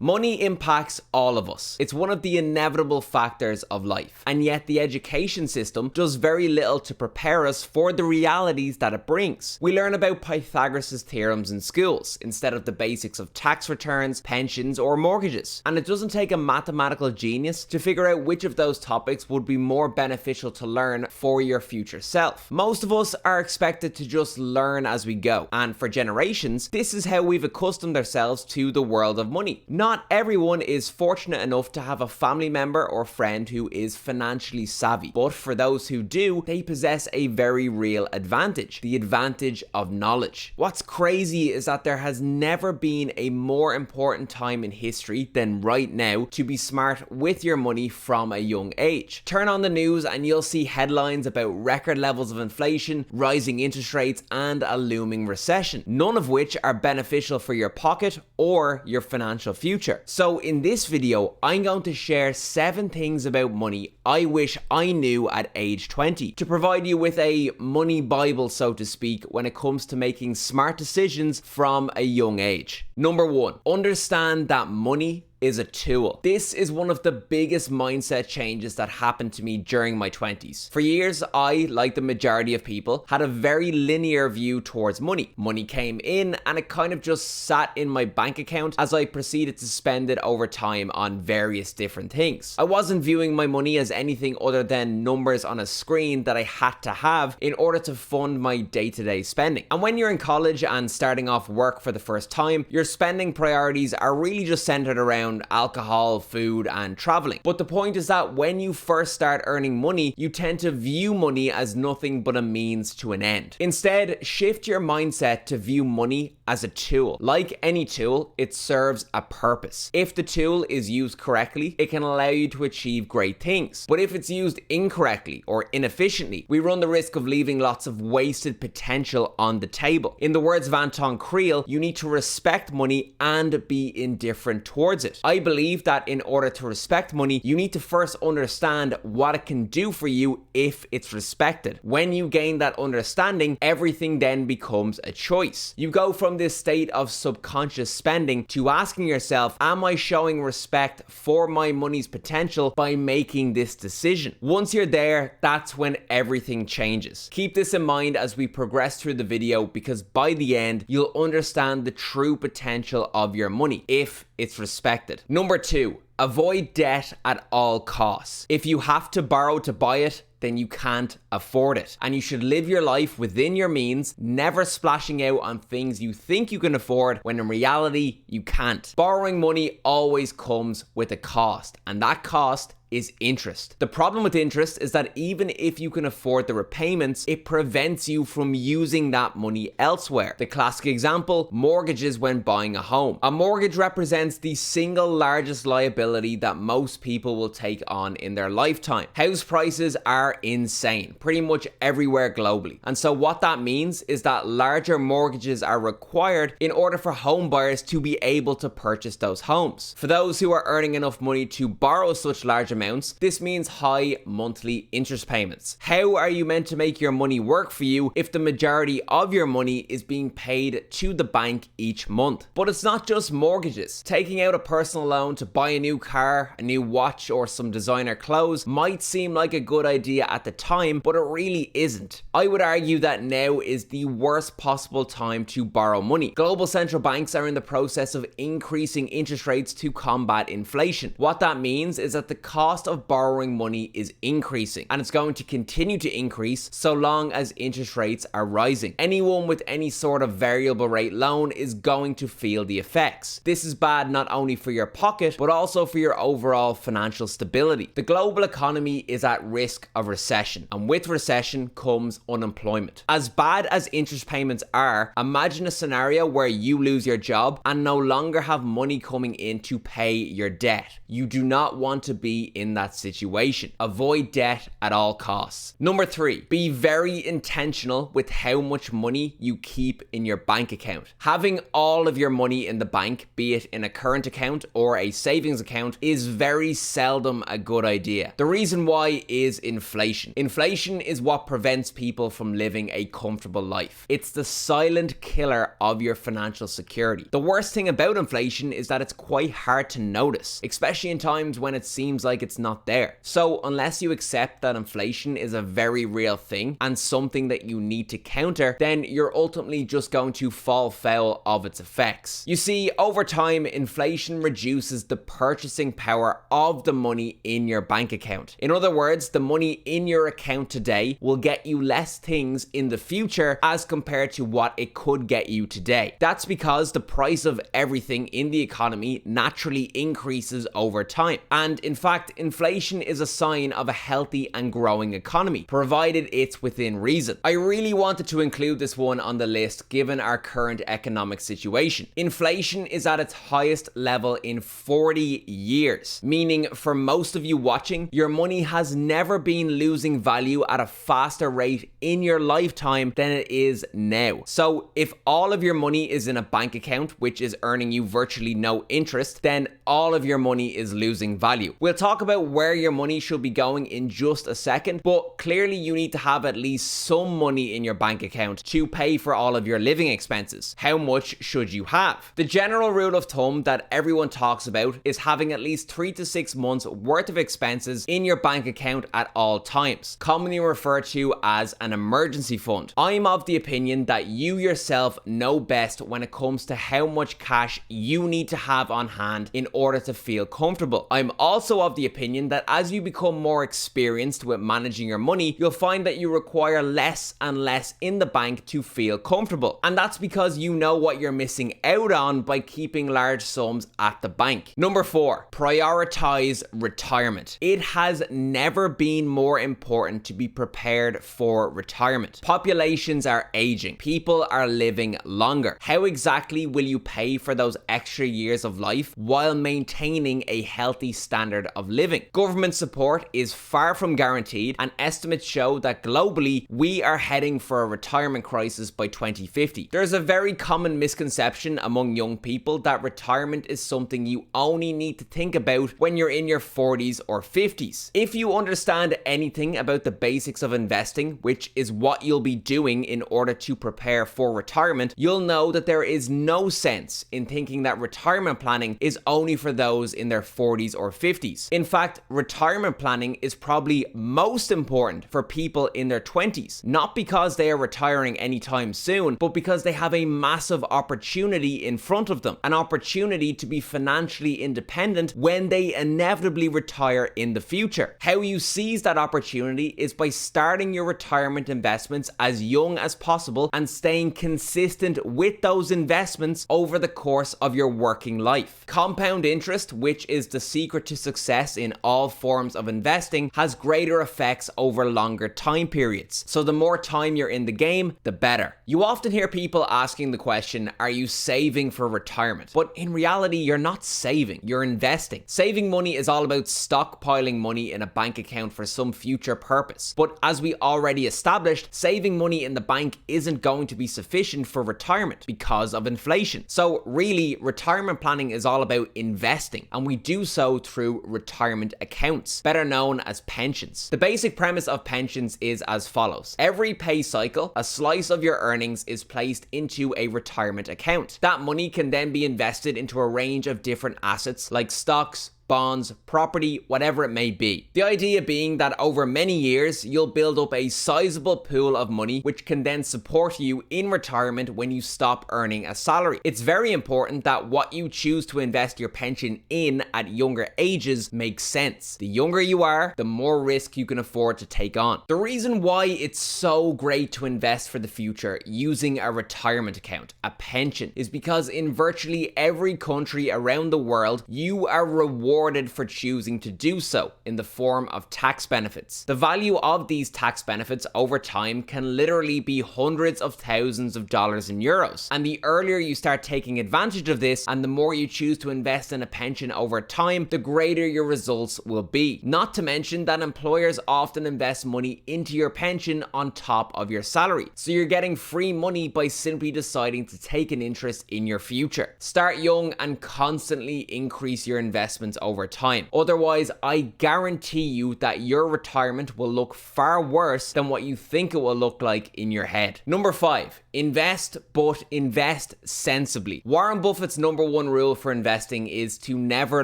Money impacts all of us. It's one of the inevitable factors of life. And yet the education system does very little to prepare us for the realities that it brings. We learn about Pythagoras' theorems in schools, instead of the basics of tax returns, pensions, or mortgages. And it doesn't take a mathematical genius to figure out which of those topics would be more beneficial to learn for your future self. Most of us are expected to just learn as we go. And for generations, this is how we've accustomed ourselves to the world of money. Not everyone is fortunate enough to have a family member or friend who is financially savvy, but for those who do, they possess a very real advantage, the advantage of knowledge. What's crazy is that there has never been a more important time in history than right now to be smart with your money from a young age. Turn on the news and you'll see headlines about record levels of inflation, rising interest rates, and a looming recession, none of which are beneficial for your pocket or your financial future. So in this video, I'm going to share 7 things about money I wish I knew at age 20 to provide you with a money bible, so to speak, when it comes to making smart decisions from a young age. Number 1, understand that money is a tool. This is one of the biggest mindset changes that happened to me during my 20s. For years, I, like the majority of people, had a very linear view towards money. Money came in and it kind of just sat in my bank account as I proceeded to spend it over time on various different things. I wasn't viewing my money as anything other than numbers on a screen that I had to have in order to fund my day-to-day spending. And when you're in college and starting off work for the first time, your spending priorities are really just centered around alcohol, food, and traveling. But the point is that when you first start earning money, you tend to view money as nothing but a means to an end. Instead, shift your mindset to view money as a tool. Like any tool, it serves a purpose. If the tool is used correctly, it can allow you to achieve great things. But if it's used incorrectly or inefficiently, we run the risk of leaving lots of wasted potential on the table. In the words of Anton Creel, you need to respect money and be indifferent towards it. I believe that in order to respect money, you need to first understand what it can do for you if it's respected. When you gain that understanding, everything then becomes a choice. You go from this state of subconscious spending to asking yourself, am I showing respect for my money's potential by making this decision? Once you're there, that's when everything changes. Keep this in mind as we progress through the video, because by the end, you'll understand the true potential of your money if it's respected. Number 2, avoid debt at all costs. If you have to borrow to buy it, then you can't afford it. And you should live your life within your means, never splashing out on things you think you can afford when in reality you can't. Borrowing money always comes with a cost, and that cost is interest. The problem with interest is that even if you can afford the repayments, it prevents you from using that money elsewhere. The classic example, mortgages when buying a home. A mortgage represents the single largest liability that most people will take on in their lifetime. House prices are insane, pretty much everywhere globally. And so what that means is that larger mortgages are required in order for home buyers to be able to purchase those homes. For those who are earning enough money to borrow such large amounts, this means high monthly interest payments. How are you meant to make your money work for you if the majority of your money is being paid to the bank each month? But it's not just mortgages. Taking out a personal loan to buy a new car, a new watch, or some designer clothes might seem like a good idea at the time, but it really isn't. I would argue that now is the worst possible time to borrow money. Global central banks are in the process of increasing interest rates to combat inflation. What that means is that the cost of borrowing money is increasing, and it's going to continue to increase so long as interest rates are rising. Anyone with any sort of variable rate loan is going to feel the effects. This is bad not only for your pocket, but also for your overall financial stability. The global economy is at risk of recession, and with recession comes unemployment. As bad as interest payments are, imagine a scenario where you lose your job and no longer have money coming in to pay your debt. You do not want to be in that situation. Avoid debt at all costs. Number 3, be very intentional with how much money you keep in your bank account. Having all of your money in the bank, be it in a current account or a savings account, is very seldom a good idea. The reason why is inflation. Inflation is what prevents people from living a comfortable life. It's the silent killer of your financial security. The worst thing about inflation is that it's quite hard to notice, especially in times when it seems like it's not there. So unless you accept that inflation is a very real thing and something that you need to counter, then you're ultimately just going to fall foul of its effects. You see, over time, inflation reduces the purchasing power of the money in your bank account. In other words, the money in your account today will get you less things in the future as compared to what it could get you today. That's because the price of everything in the economy naturally increases over time. And in fact, inflation is a sign of a healthy and growing economy, provided it's within reason. I really wanted to include this one on the list given our current economic situation. Inflation is at its highest level in 40 years, meaning for most of you watching, your money has never been losing value at a faster rate in your lifetime than it is now. So if all of your money is in a bank account, which is earning you virtually no interest, then all of your money is losing value. We'll talk about where your money should be going in just a second, but clearly you need to have at least some money in your bank account to pay for all of your living expenses. How much should you have? The general rule of thumb that everyone talks about is having at least 3 to 6 months worth of expenses in your bank account at all times, commonly referred to as an emergency fund. I'm of the opinion that you yourself know best when it comes to how much cash you need to have on hand in order to feel comfortable. I'm also of the opinion that as you become more experienced with managing your money, you'll find that you require less and less in the bank to feel comfortable. And that's because you know what you're missing out on by keeping large sums at the bank. Number 4, prioritize retirement. It has never been more important to be prepared for retirement. Populations are aging. People are living longer. How exactly will you pay for those extra years of life while maintaining a healthy standard of living? Government support is far from guaranteed, and estimates show that globally we are heading for a retirement crisis by 2050. There's a very common misconception among young people that retirement is something you only need to think about when you're in your 40s or 50s. If you understand anything about the basics of investing, which is what you'll be doing in order to prepare for retirement, you'll know that there is no sense in thinking that retirement planning is only for those in their 40s or 50s. In fact, retirement planning is probably most important for people in their 20s, not because they are retiring anytime soon, but because they have a massive opportunity in front of them, an opportunity to be financially independent when they inevitably retire in the future. How you seize that opportunity is by starting your retirement investments as young as possible and staying consistent with those investments over the course of your working life. Compound interest, which is the secret to success in all forms of investing, has greater effects over longer time periods. So the more time you're in the game, the better. You often hear people asking the question, are you saving for retirement? But in reality, you're not saving, you're investing. Saving money is all about stockpiling money in a bank account for some future purpose. But as we already established, saving money in the bank isn't going to be sufficient for retirement because of inflation. So really, retirement planning is all about investing, and we do so through retirement accounts, better known as pensions. The basic premise of pensions is as follows. Every pay cycle, a slice of your earnings is placed into a retirement account. That money can then be invested into a range of different assets like stocks, bonds, property, whatever it may be. The idea being that over many years, you'll build up a sizable pool of money which can then support you in retirement when you stop earning a salary. It's very important that what you choose to invest your pension in at younger ages makes sense. The younger you are, the more risk you can afford to take on. The reason why it's so great to invest for the future using a retirement account, a pension, is because in virtually every country around the world, you are rewarded rewarded for choosing to do so in the form of tax benefits. The value of these tax benefits over time can literally be hundreds of thousands of dollars in euros. And the earlier you start taking advantage of this and the more you choose to invest in a pension over time, the greater your results will be. Not to mention that employers often invest money into your pension on top of your salary. So you're getting free money by simply deciding to take an interest in your future. Start young and constantly increase your investments over time. Otherwise, I guarantee you that your retirement will look far worse than what you think it will look like in your head. Number 5, invest, but invest sensibly. Warren Buffett's number 1 rule for investing is to never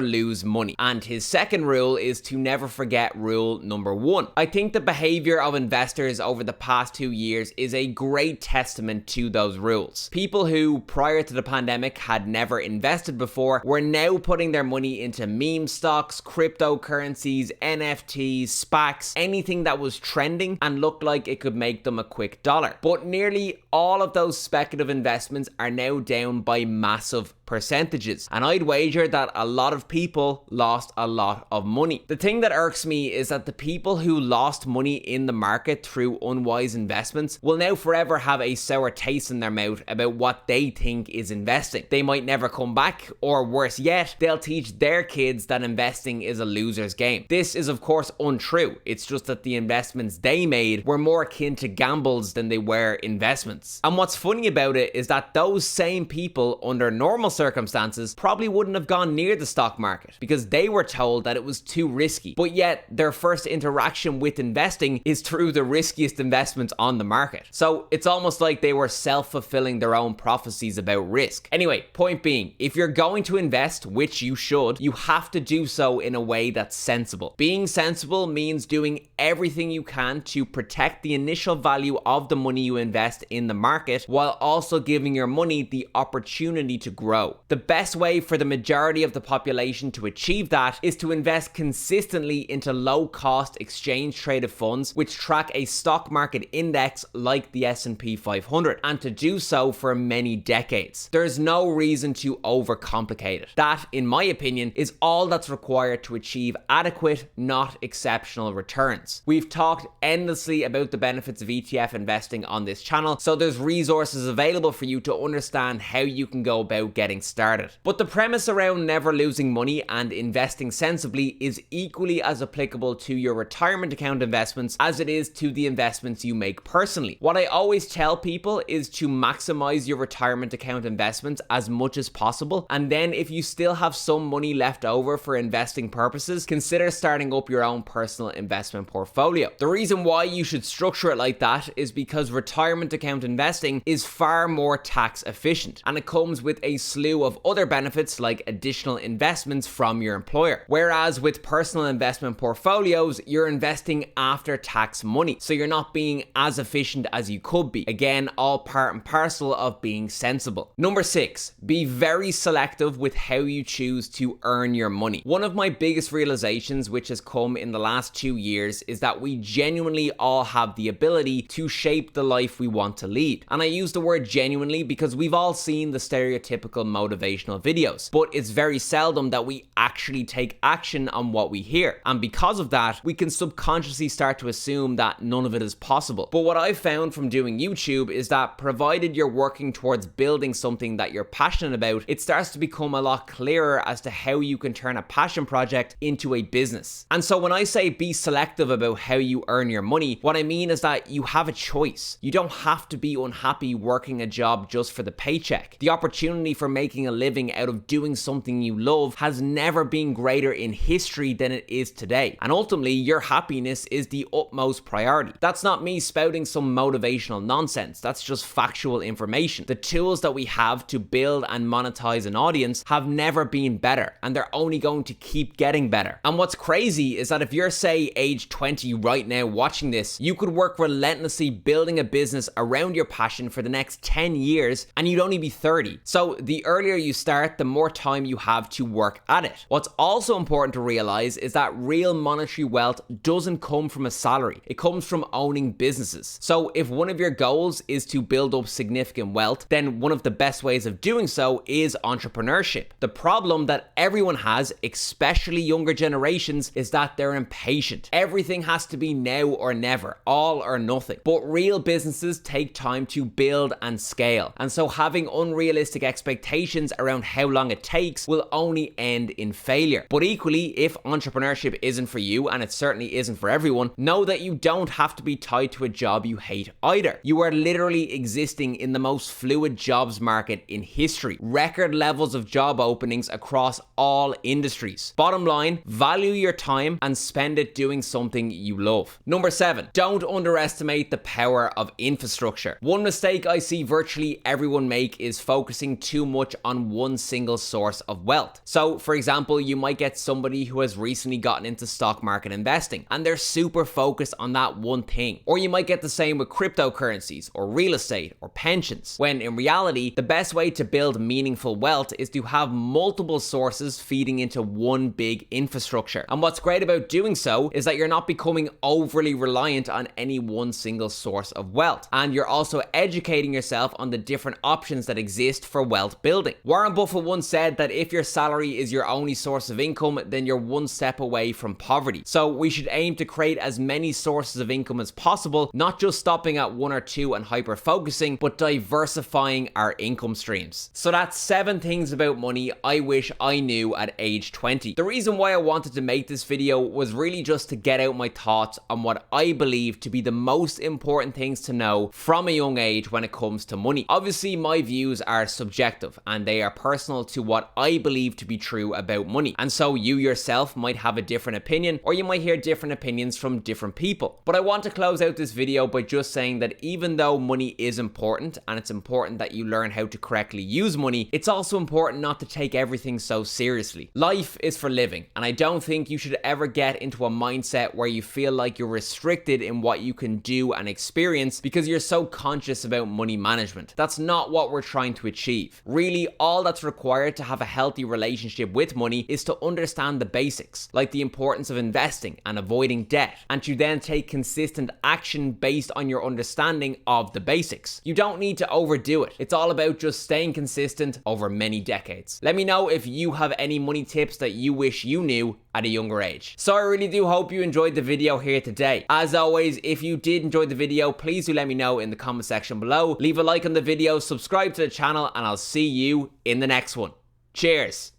lose money. And his second rule is to never forget rule number 1. I think the behavior of investors over the past 2 years is a great testament to those rules. People who, prior to the pandemic, had never invested before were now putting their money into meme stocks, cryptocurrencies, NFTs, SPACs, anything that was trending and looked like it could make them a quick dollar. But nearly all of those speculative investments are now down by massive percentages, and I'd wager that a lot of people lost a lot of money. The thing that irks me is that the people who lost money in the market through unwise investments will now forever have a sour taste in their mouth about what they think is investing. They might never come back, or worse yet, they'll teach their kids that investing is a loser's game. This is of course untrue. It's just that the investments they made were more akin to gambles than they were investments. And what's funny about it is that those same people, under normal circumstances, probably wouldn't have gone near the stock market because they were told that it was too risky. But yet their first interaction with investing is through the riskiest investments on the market. So it's almost like they were self-fulfilling their own prophecies about risk. Anyway, point being, if you're going to invest, which you should, you have to do so in a way that's sensible. Being sensible means doing everything you can to protect the initial value of the money you invest in the market while also giving your money the opportunity to grow. The best way for the majority of the population to achieve that is to invest consistently into low-cost exchange-traded funds which track a stock market index like the S&P 500, and to do so for many decades. There's no reason to overcomplicate it. That, in my opinion, is all that's required to achieve adequate, not exceptional returns. We've talked endlessly about the benefits of ETF investing on this channel, so there's resources available for you to understand how you can go about getting started. But the premise around never losing money and investing sensibly is equally as applicable to your retirement account investments as it is to the investments you make personally. What I always tell people is to maximize your retirement account investments as much as possible, and then if you still have some money left over for investing purposes, consider starting up your own personal investment portfolio. The reason why you should structure it like that is because retirement account investing is far more tax efficient, and it comes with a slew of other benefits like additional investments from your employer. Whereas with personal investment portfolios, you're investing after tax money, so you're not being as efficient as you could be. Again, all part and parcel of being sensible. Number 6, be very selective with how you choose to earn your money. One of my biggest realizations, which has come in the last 2 years, is that we genuinely all have the ability to shape the life we want to lead. And I use the word genuinely because we've all seen the stereotypical motivational videos, but it's very seldom that we actually take action on what we hear. And because of that, we can subconsciously start to assume that none of it is possible. But what I've found from doing YouTube is that provided you're working towards building something that you're passionate about, it starts to become a lot clearer as to how you can turn a passion project into a business. And so when I say be selective about how you earn your money, what I mean is that you have a choice. You don't have to be unhappy working a job just for the paycheck. The opportunity for making a living out of doing something you love has never been greater in history than it is today. And ultimately, your happiness is the utmost priority. That's not me spouting some motivational nonsense. That's just factual information. The tools that we have to build and monetize an audience have never been better, and they're only going to keep getting better. And what's crazy is that if you're, say, age 20 right now watching this, you could work relentlessly building a business around your passion for the next 10 years and you'd only be 30. So the earlier you start, the more time you have to work at it. What's also important to realize is that real monetary wealth doesn't come from a salary. It comes from owning businesses. So if one of your goals is to build up significant wealth, then one of the best ways of doing so is entrepreneurship. The problem that everyone has, especially younger generations, is that they're impatient. Everything has to be now or never, all or nothing. But real businesses take time to build and scale. And so having unrealistic expectations around how long it takes will only end in failure. But equally, if entrepreneurship isn't for you, and it certainly isn't for everyone, know that you don't have to be tied to a job you hate either. You are literally existing in the most fluid jobs market in history. Record levels of job openings across all industries. Bottom line, value your time and spend it doing something you love. Number 7, don't underestimate the power of infrastructure. One mistake I see virtually everyone make is focusing too much on one single source of wealth. So, for example, you might get somebody who has recently gotten into stock market investing and they're super focused on that one thing. Or you might get the same with cryptocurrencies or real estate or pensions, when in reality, the best way to build meaningful wealth is to have multiple sources feeding into one big infrastructure. And what's great about doing so is that you're not becoming overly reliant on any one single source of wealth. And you're also educating yourself on the different options that exist for wealth building. Warren Buffett once said that if your salary is your only source of income, then you're one step away from poverty. So we should aim to create as many sources of income as possible, not just stopping at one or two and hyper focusing, but diversifying our income streams. So that's 7 things about money I wish I knew at age 20. The reason why I wanted to make this video was really just to get out my thoughts on what I believe to be the most important things to know from a young age when it comes to money. Obviously, my views are subjective and they are personal to what I believe to be true about money. And so you yourself might have a different opinion, or you might hear different opinions from different people. But I want to close out this video by just saying that even though money is important, and it's important that you learn how to correctly use money, it's also important not to take everything so seriously. Life is for living, and I don't think you should ever get into a mindset where you feel like you're restricted in what you can do and experience because you're so conscious about money management. That's not what we're trying to achieve. Really, all that's required to have a healthy relationship with money is to understand the basics, like the importance of investing and avoiding debt, and to then take consistent action based on your understanding of the basics. You don't need to overdo it. It's all about just staying consistent over many decades. Let me know if you have any money tips that you wish you knew at a younger age. So I really do hope you enjoyed the video here today. As always, if you did enjoy the video, please do let me know in the comment section below. Leave a like on the video, subscribe to the channel, and I'll see you in the next one. Cheers.